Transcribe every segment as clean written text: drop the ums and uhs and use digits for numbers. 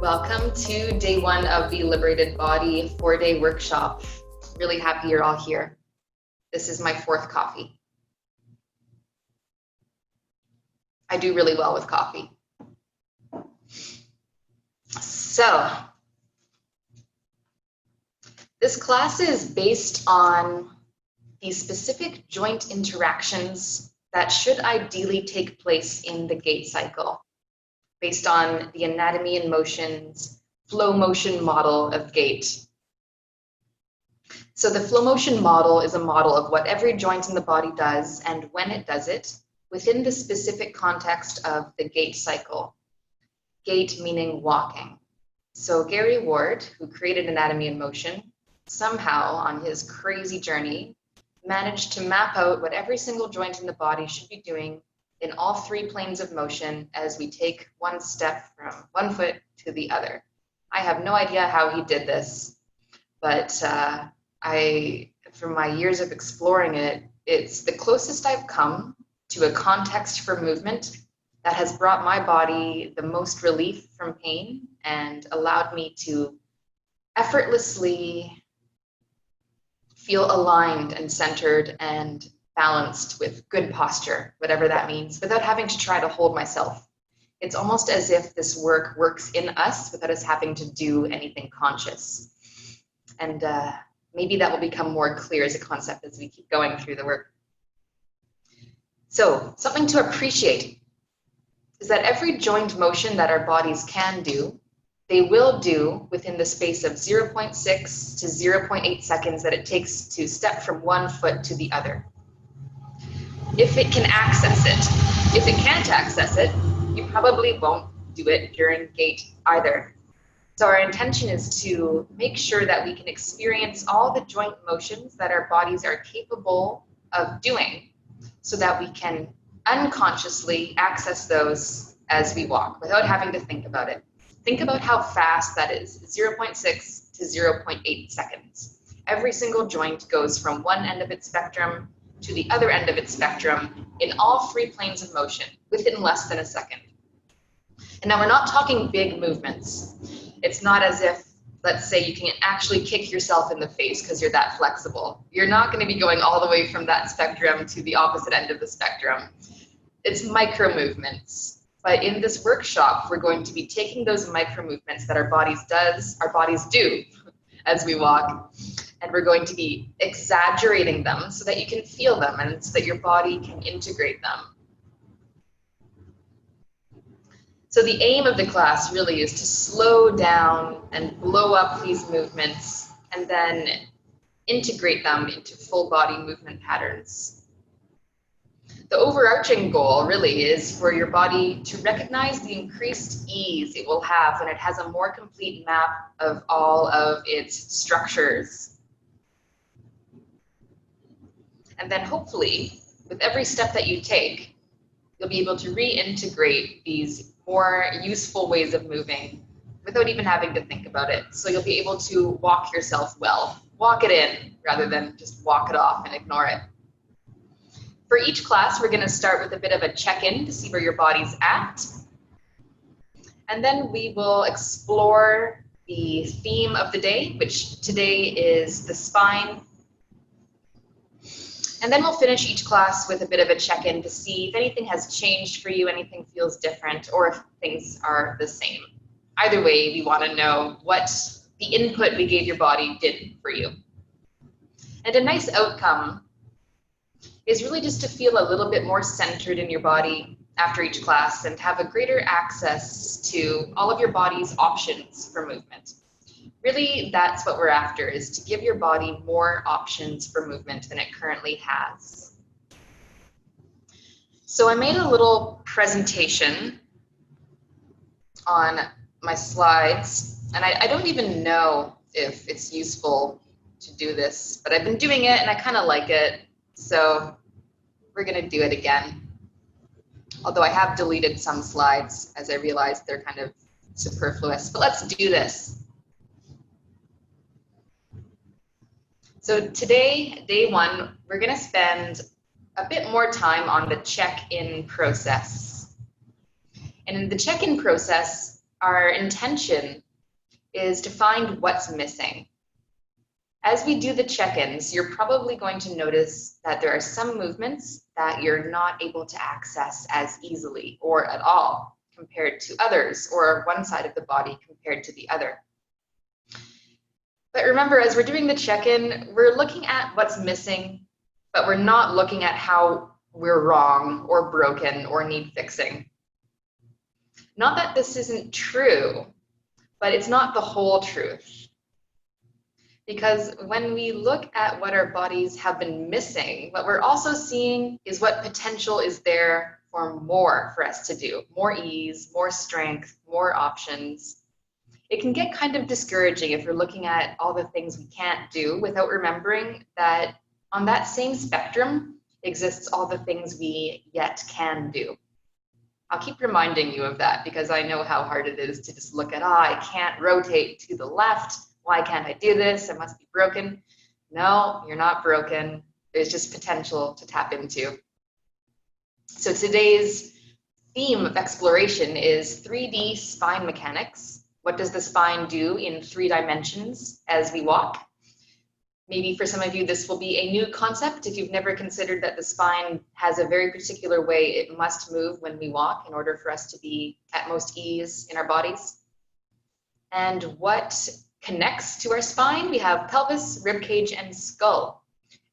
Welcome to day one of the Liberated Body 4-day workshop. Really happy you're all here. This is my fourth coffee. I do really well with coffee. So, this class is based on the specific joint interactions that should ideally take place in the gait cycle, based on the anatomy and motions flow motion model of gait. So the flow motion model is a model of what every joint in the body does and when it does it within the specific context of the gait cycle. Gait meaning walking. So Gary Ward, who created anatomy and motion, somehow on his crazy journey managed to map out what every single joint in the body should be doing in all three planes of motion as we take one step from one foot to the other. I have no idea how he did this, but from my years of exploring it, it's the closest I've come to a context for movement that has brought my body the most relief from pain and allowed me to effortlessly feel aligned and centered and balanced with good posture, whatever that means, without having to try to hold myself. It's almost as if this work works in us without us having to do anything conscious. And maybe that will become more clear as a concept as we keep going through the work. So, something to appreciate is that every joint motion that our bodies can do, they will do within the space of 0.6 to 0.8 seconds that it takes to step from one foot to the other. If it can access it. If it can't access it, you probably won't do it during gait either. So our intention is to make sure that we can experience all the joint motions that our bodies are capable of doing so that we can unconsciously access those as we walk without having to think about it. Think about how fast that is, 0.6 to 0.8 seconds. Every single joint goes from one end of its spectrum to the other end of its spectrum in all three planes of motion within less than a second. And now we're not talking big movements. It's not as if, let's say, you can actually kick yourself in the face because you're that flexible. You're not going to be going all the way from that spectrum to the opposite end of the spectrum. It's micro movements. But in this workshop, we're going to be taking those micro movements that our bodies do as we walk, and we're going to be exaggerating them so that you can feel them and so that your body can integrate them. So the aim of the class really is to slow down and blow up these movements and then integrate them into full body movement patterns. The overarching goal really is for your body to recognize the increased ease it will have when it has a more complete map of all of its structures. And then hopefully, with every step that you take, you'll be able to reintegrate these more useful ways of moving without even having to think about it. So you'll be able to walk yourself well, walk it in rather than just walk it off and ignore it. For each class, we're going to start with a bit of a check-in to see where your body's at. And then we will explore the theme of the day, which today is the spine. And then we'll finish each class with a bit of a check-in to see if anything has changed for you, anything feels different, or if things are the same. Either way, we want to know what the input we gave your body did for you. And a nice outcome is really just to feel a little bit more centered in your body after each class and have a greater access to all of your body's options for movement. Really, that's what we're after, is to give your body more options for movement than it currently has. So I made a little presentation on my slides, and I don't even know if it's useful to do this, but I've been doing it and I kind of like it. So we're going to do it again. Although I have deleted some slides as I realized they're kind of superfluous, but let's do this. So today, day one, we're going to spend a bit more time on the check-in process. And in the check-in process, our intention is to find what's missing. As we do the check-ins, you're probably going to notice that there are some movements that you're not able to access as easily or at all compared to others, or one side of the body compared to the other. But remember, as we're doing the check-in, we're looking at what's missing, but we're not looking at how we're wrong or broken or need fixing. Not that this isn't true, but it's not the whole truth. Because when we look at what our bodies have been missing, what we're also seeing is what potential is there for more for us to do. More ease, more strength, more options. It can get kind of discouraging if we're looking at all the things we can't do without remembering that on that same spectrum exists all the things we yet can do. I'll keep reminding you of that because I know how hard it is to just look at, I can't rotate to the left. Why can't I do this? I must be broken. No, you're not broken. There's just potential to tap into. So today's theme of exploration is 3D spine mechanics. What does the spine do in 3 dimensions as we walk? Maybe for some of you, this will be a new concept if you've never considered that the spine has a very particular way it must move when we walk in order for us to be at most ease in our bodies. And what connects to our spine? We have pelvis, rib cage, and skull.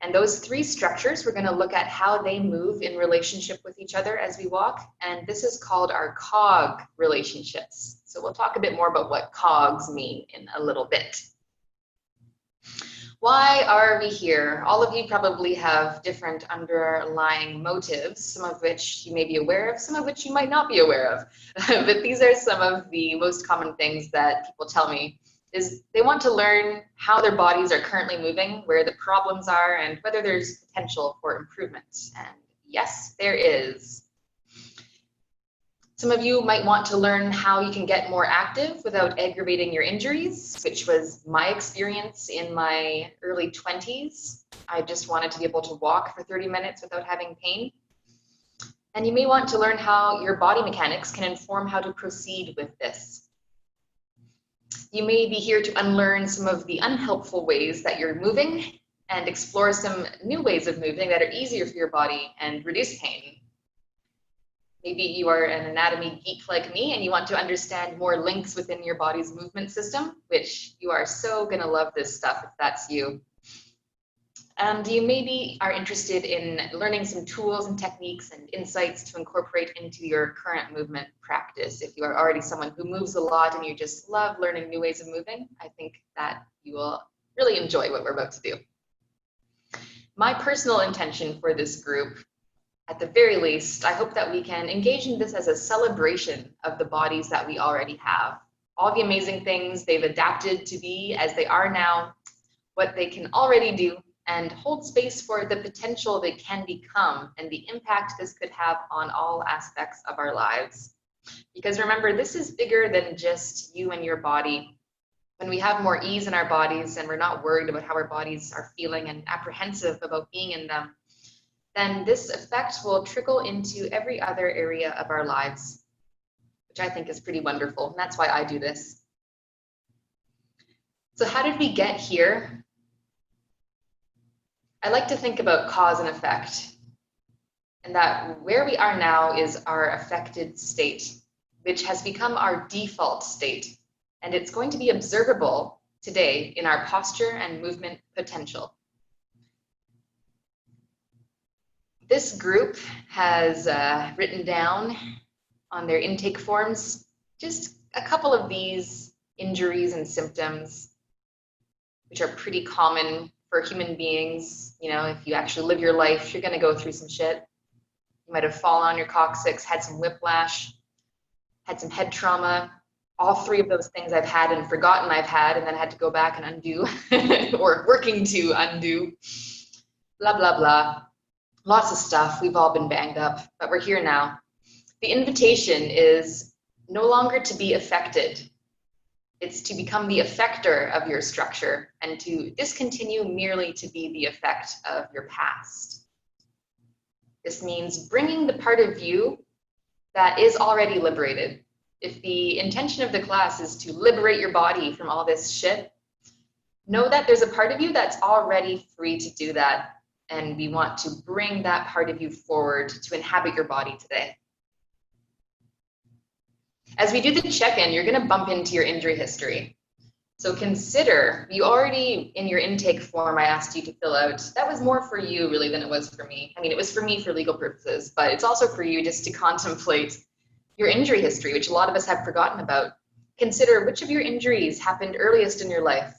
And those 3 structures, we're going to look at how they move in relationship with each other as we walk. And this is called our cog relationships. So we'll talk a bit more about what cogs mean in a little bit. Why are we here? All of you probably have different underlying motives, some of which you may be aware of, some of which you might not be aware of. But these are some of the most common things that people tell me, is they want to learn how their bodies are currently moving, where the problems are, and whether there's potential for improvement. And yes, there is. Some of you might want to learn how you can get more active without aggravating your injuries, which was my experience in my early 20s. I just wanted to be able to walk for 30 minutes without having pain. And you may want to learn how your body mechanics can inform how to proceed with this. You may be here to unlearn some of the unhelpful ways that you're moving and explore some new ways of moving that are easier for your body and reduce pain. Maybe you are an anatomy geek like me and you want to understand more links within your body's movement system, which you are so gonna love this stuff if that's you. And you maybe are interested in learning some tools and techniques and insights to incorporate into your current movement practice. If you are already someone who moves a lot and you just love learning new ways of moving, I think that you will really enjoy what we're about to do. My personal intention for this group, at the very least, I hope that we can engage in this as a celebration of the bodies that we already have. All the amazing things they've adapted to be as they are now, what they can already do, and hold space for the potential they can become and the impact this could have on all aspects of our lives. Because remember, this is bigger than just you and your body. When we have more ease in our bodies and we're not worried about how our bodies are feeling and apprehensive about being in them, then this effect will trickle into every other area of our lives, which I think is pretty wonderful. And that's why I do this. So how did we get here? I like to think about cause and effect, and that where we are now is our affected state, which has become our default state. And it's going to be observable today in our posture and movement potential. This group has written down on their intake forms just a couple of these injuries and symptoms, which are pretty common for human beings. You know, if you actually live your life, you're going to go through some shit. You might have fallen on your coccyx, had some whiplash, had some head trauma. All 3 of those things I've had and forgotten I've had, and then had to go back and undo, or working to undo. Blah, blah, blah. Lots of stuff. We've all been banged up, but we're here now. The invitation is no longer to be affected. It's to become the effector of your structure and to discontinue merely to be the effect of your past. This means bringing the part of you that is already liberated. if the intention of the class is to liberate your body from all this shit, know that there's a part of you that's already free to do that. And we want to bring that part of you forward to inhabit your body today. As we do the check-in, you're going to bump into your injury history. So consider, you already, in your intake form, I asked you to fill out, that was more for you really than it was for me. I mean, it was for me for legal purposes, but it's also for you just to contemplate your injury history, which a lot of us have forgotten about. Consider which of your injuries happened earliest in your life.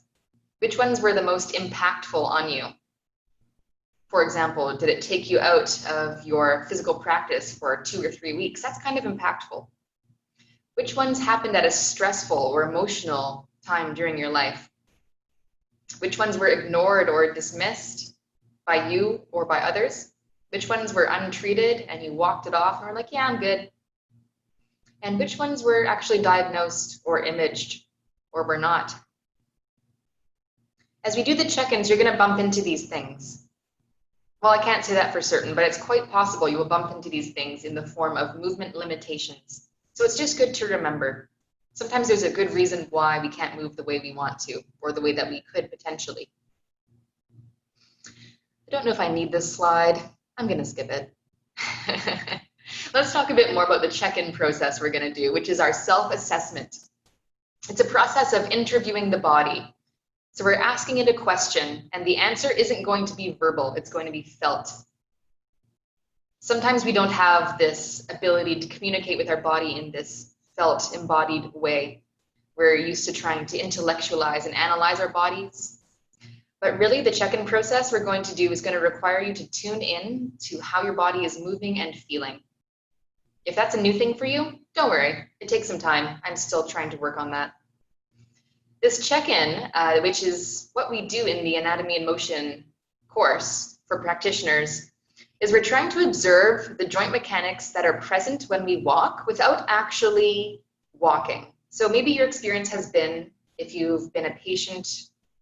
Which ones were the most impactful on you? For example, did it take you out of your physical practice for 2 or 3 weeks? That's kind of impactful. Which ones happened at a stressful or emotional time during your life? Which ones were ignored or dismissed by you or by others? Which ones were untreated and you walked it off and were like, yeah, I'm good? And which ones were actually diagnosed or imaged or were not? As we do the check-ins, you're going to bump into these things. Well, I can't say that for certain, but it's quite possible you will bump into these things in the form of movement limitations. So it's just good to remember. Sometimes there's a good reason why we can't move the way we want to, or the way that we could potentially. I don't know if I need this slide. I'm going to skip it. Let's talk a bit more about the check-in process we're going to do, which is our self-assessment. It's a process of interviewing the body. So we're asking it a question, and the answer isn't going to be verbal, it's going to be felt. Sometimes we don't have this ability to communicate with our body in this felt, embodied way. We're used to trying to intellectualize and analyze our bodies. But really, the check-in process we're going to do is going to require you to tune in to how your body is moving and feeling. If that's a new thing for you, don't worry. It takes some time. I'm still trying to work on that. This check-in, which is what we do in the Anatomy and Motion course for practitioners, is we're trying to observe the joint mechanics that are present when we walk without actually walking. So maybe your experience has been, if you've been a patient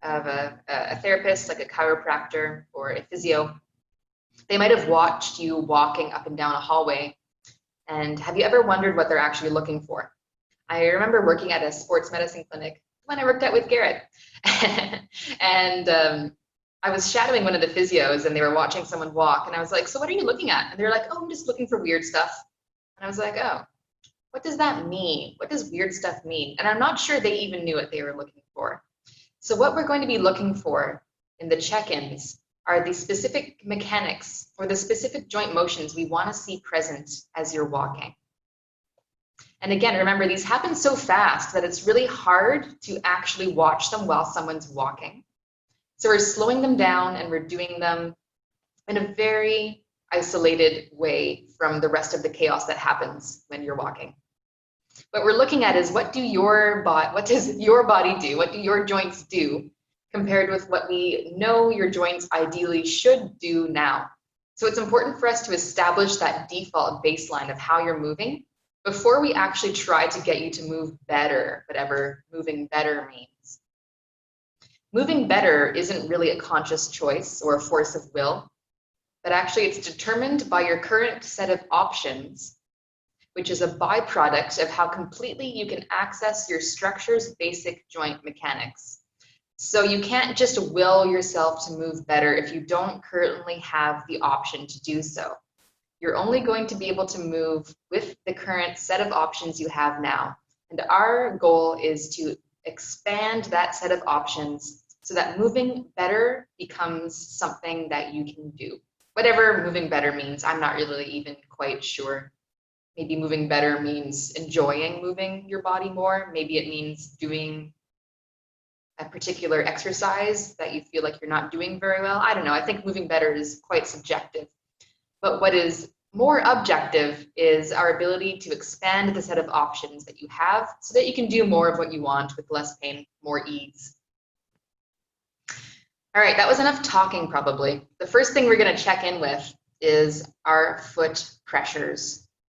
of a therapist, like a chiropractor or a physio, they might have watched you walking up and down a hallway. And have you ever wondered what they're actually looking for? I remember working at a sports medicine clinic when I worked out with Garrett. And I was shadowing one of the physios and they were watching someone walk. And I was like, so what are you looking at? And they're like, oh, I'm just looking for weird stuff. And I was like, oh, what does that mean? What does weird stuff mean? And I'm not sure they even knew what they were looking for. So what we're going to be looking for in the check-ins are the specific mechanics or the specific joint motions we want to see present as you're walking. And again, remember, these happen so fast that it's really hard to actually watch them while someone's walking. So we're slowing them down and we're doing them in a very isolated way from the rest of the chaos that happens when you're walking. What we're looking at is what does your body do? What do your joints do compared with what we know your joints ideally should do now? So it's important for us to establish that default baseline of how you're moving before we actually try to get you to move better, whatever moving better means. Moving better isn't really a conscious choice or a force of will, but actually it's determined by your current set of options, which is a byproduct of how completely you can access your structure's basic joint mechanics. So you can't just will yourself to move better if you don't currently have the option to do so. You're only going to be able to move with the current set of options you have now. And our goal is to expand that set of options so that moving better becomes something that you can do. Whatever moving better means, I'm not really even quite sure. Maybe moving better means enjoying moving your body more. Maybe it means doing a particular exercise that you feel like you're not doing very well. I don't know. I think moving better is quite subjective. But what is more objective is our ability to expand the set of options that you have so that you can do more of what you want with less pain, more ease. All right, that was enough talking probably. The first thing we're going to check in with is our foot pressures.